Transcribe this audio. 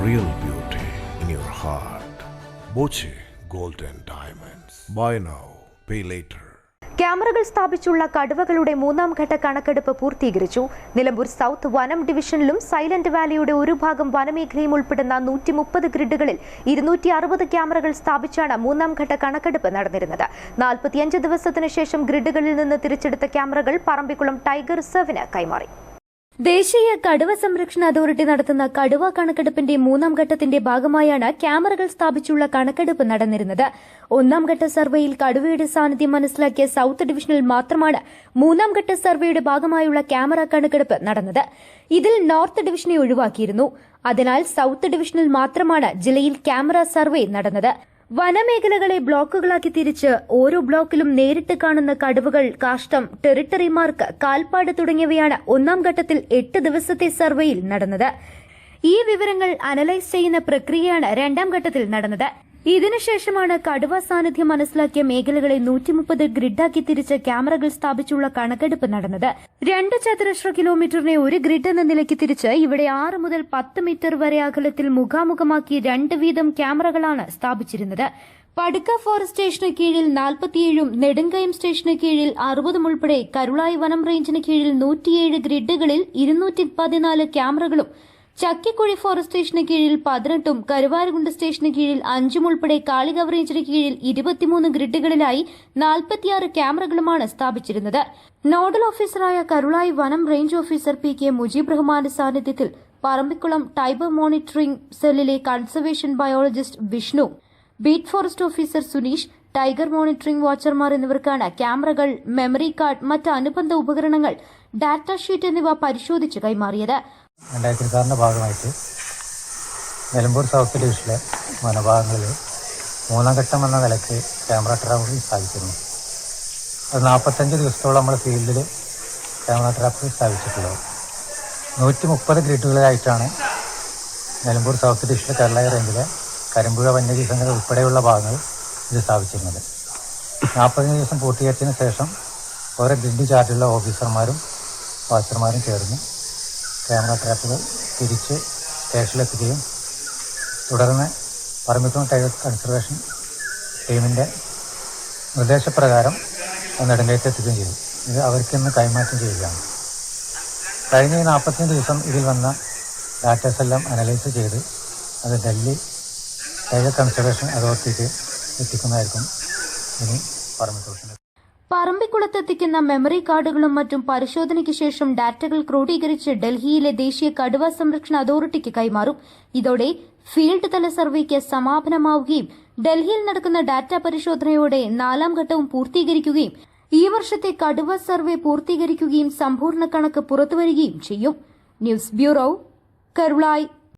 real beauty in your heart. Boche Gold and Diamonds. Buy now, pay later. ക്യാമറകൾ സ്ഥാപിച്ചുള്ള കടുവകളുടെ മൂന്നാം ഘട്ട കണക്കെടുപ്പ് പൂർത്തീകരിച്ചു. നിലമ്പൂർ സൗത്ത് വനം ഡിവിഷനിലും സൈലന്റ് വാലിയുടെ ഒരു ഭാഗം വനമേഖലയും ഉൾപ്പെടുന്ന 130 ഗ്രിഡുകളിൽ 260 ക്യാമറകൾ സ്ഥാപിച്ചാണ് മൂന്നാം ഘട്ട കണക്കെടുപ്പ് നടന്നിരുന്നത്. 45 ദിവസത്തിനു ശേഷം ഗ്രിഡുകളിൽ നിന്ന് തിരിച്ചെടുത്ത ക്യാമറകൾ പറമ്പിക്കുളം ടൈഗർ റിസർവിന് കൈമാറി. ദേശീയ കടുവ സംരക്ഷണ അതോറിറ്റി നടത്തുന്ന കടുവ കണക്കെടുപ്പിന്റെ മൂന്നാം ഘട്ടത്തിന്റെ ഭാഗമായാണ് ക്യാമറകൾ സ്ഥാപിച്ചുള്ള കണക്കെടുപ്പ് നടന്നിരുന്നത്. ഒന്നാം ഘട്ട സർവേയിൽ കടുവയുടെ സാന്നിധ്യം മനസ്സിലാക്കിയ സൌത്ത് ഡിവിഷനിൽ മാത്രമാണ് മൂന്നാം ഘട്ട സർവേയുടെ ഭാഗമായുള്ള ക്യാമറ കണക്കെടുപ്പ് നടന്നത്. ഇതിൽ നോർത്ത് ഡിവിഷനെ ഒഴിവാക്കിയിരുന്നു. അതിനാൽ സൌത്ത് ഡിവിഷനിൽ മാത്രമാണ് ജില്ലയിൽ ക്യാമറ സർവേ നടന്നത്. വനമേഖലകളെ ബ്ലോക്കുകളാക്കി തിരിച്ച് ഓരോ ബ്ലോക്കിലും നേരിട്ട് കാണുന്ന കടുവകൾ, കാഷ്ടം, ടെറിട്ടറി മാർക്ക്, കാൽപ്പാട് തുടങ്ങിയവയാണ് ഒന്നാം ഘട്ടത്തിൽ 8 ദിവസത്തെ സർവേയിൽ നടന്നത്. ഈ വിവരങ്ങൾ അനലൈസ് ചെയ്യുന്ന പ്രക്രിയയാണ് രണ്ടാം ഘട്ടത്തിൽ നടന്നത്. ഇതിനുശേഷമാണ് കടുവ സാന്നിധ്യം മനസ്സിലാക്കിയ മേഖലകളെ 130 ഗ്രിഡാക്കി തിരിച്ച് ക്യാമറകൾ സ്ഥാപിച്ചുള്ള കണക്കെടുപ്പ് നടന്നത്. 2 ചതുരശ്ര കിലോമീറ്ററിനെ ഒരു ഗ്രിഡ് എന്ന നിലയ്ക്ക് തിരിച്ച് ഇവിടെ 6 മുതൽ 10 മീറ്റർ വരെ അകലത്തിൽ മുഖാമുഖമാക്കി 2 വീതം ക്യാമറകളാണ് സ്ഥാപിച്ചിരുന്നത്. പടുക്ക ഫോറസ്റ്റ് സ്റ്റേഷന് കീഴിൽ 47ഉം നെടുങ്കയം സ്റ്റേഷന് കീഴിൽ 60ഉം ഉൾപ്പെടെ കരുളായി വനം റേഞ്ചിന് കീഴിൽ 107 ഗ്രിഡുകളിൽ 214 ക്യാമറകളും, ചക്കിക്കുഴി ഫോറസ്റ്റ് സ്റ്റേഷന് കീഴിൽ 18ഉം കരുവാരകുണ്ട് സ്റ്റേഷന് കീഴിൽ 5ഉം ഉൾപ്പെടെ കാളികാവ് റേഞ്ചിന് കീഴിൽ 23 ഗ്രിഡുകളിലായി 46 ക്യാമറകളുമാണ് സ്ഥാപിച്ചിരുന്നത്. നോഡൽ ഓഫീസറായ കരുളായി വനം range officer P K Mujeeb റഹ്മാന്റെ സാന്നിധ്യത്തിൽ പറമ്പിക്കുളം ടൈബർ മോണിറ്ററിംഗ് സെല്ലിലെ conservation biologist Vishnu, beat forest officer Suneesh, tiger monitoring വാച്ചർമാർ എന്നിവർക്കാണ് ക്യാമറകൾ, മെമ്മറി കാർഡ്, മറ്റ് അനുബന്ധ ഉപകരണങ്ങൾ, ഡാറ്റ ഷീറ്റ് എന്നിവ പരിശോധിച്ച് കൈമാറിയത്. 2006 ഭാഗമായിട്ട് നിലമ്പൂർ സൗത്ത് ഡിവിഷനിലെ വനഭാഗങ്ങളിൽ മൂന്നാം ഘട്ടം എന്ന നിലയ്ക്ക് ക്യാമറ ട്രാപ്പ് സ്ഥാപിച്ചിരുന്നു. അത് 45 ദിവസത്തോളം നമ്മൾ ഫീൽഡിൽ ക്യാമറ ട്രാപ്പ് സ്ഥാപിച്ചിട്ടുള്ളത്. 130 ഗ്രിഡുകളിലായിട്ടാണ് നിലമ്പൂർ സൗത്ത് ഡിവിഷനിലെ കരുളായി റേഞ്ചിലെ കരിമ്പുഴ വന്യജീവി സങ്കേതം ഉൾപ്പെടെയുള്ള ഭാഗങ്ങൾ ഇത് സ്ഥാപിച്ചിരുന്നത്. 40 ദിവസം പൂർത്തീകരിച്ചതിന് ശേഷം ഓരോ ഗ്രിഡ് ചാർജുള്ള ഓഫീസർമാരും വാച്ചർമാരും ചേർന്ന് ക്യാമറ ട്രാപ്പുകൾ തിരിച്ച് സ്റ്റേഷനിലെത്തുകയും തുടർന്ന് പറമ്പിക്കുളം ടൈഗർ കൺസർവേഷൻ ടീമിൻ്റെ നിർദ്ദേശപ്രകാരം നെടുങ്കയത്ത് എത്തുകയും ചെയ്തു. ഇത് അവർക്കിന്ന് കൈമാറ്റം ചെയ്യുകയാണ്. കഴിഞ്ഞ 45 ദിവസം ഇതിൽ വന്ന ഡാറ്റാസ് എല്ലാം അനലൈസ് ചെയ്ത് അത് ഡൽഹി ടൈഗർ കൺസർവേഷൻ അതോറിറ്റിക്ക് എത്തിക്കുന്നതായിരിക്കും ഇനി പറമ്പിക്കുളത്തിന്. പറമ്പിക്കുളത്തെത്തിക്കുന്ന മെമ്മറി കാർഡുകളും മറ്റും പരിശോധനയ്ക്ക് ശേഷം ഡാറ്റകൾ ക്രോഡീകരിച്ച് ഡൽഹിയിലെ ദേശീയ കടുവ സംരക്ഷണ അതോറിറ്റിക്ക് കൈമാറും. ഇതോടെ ഫീൽഡ് തല സർവേക്ക് സമാപനമാവുകയും ഡൽഹിയിൽ നടക്കുന്ന ഡാറ്റ പരിശോധനയോടെ 4ാം ഘട്ടവും പൂർത്തീകരിക്കുകയും ഈ വർഷത്തെ കടുവ സർവേ പൂർത്തീകരിക്കുകയും സമ്പൂർണ്ണ കണക്ക് പുറത്തുവരികയും ചെയ്യും. News bureau, Karulai.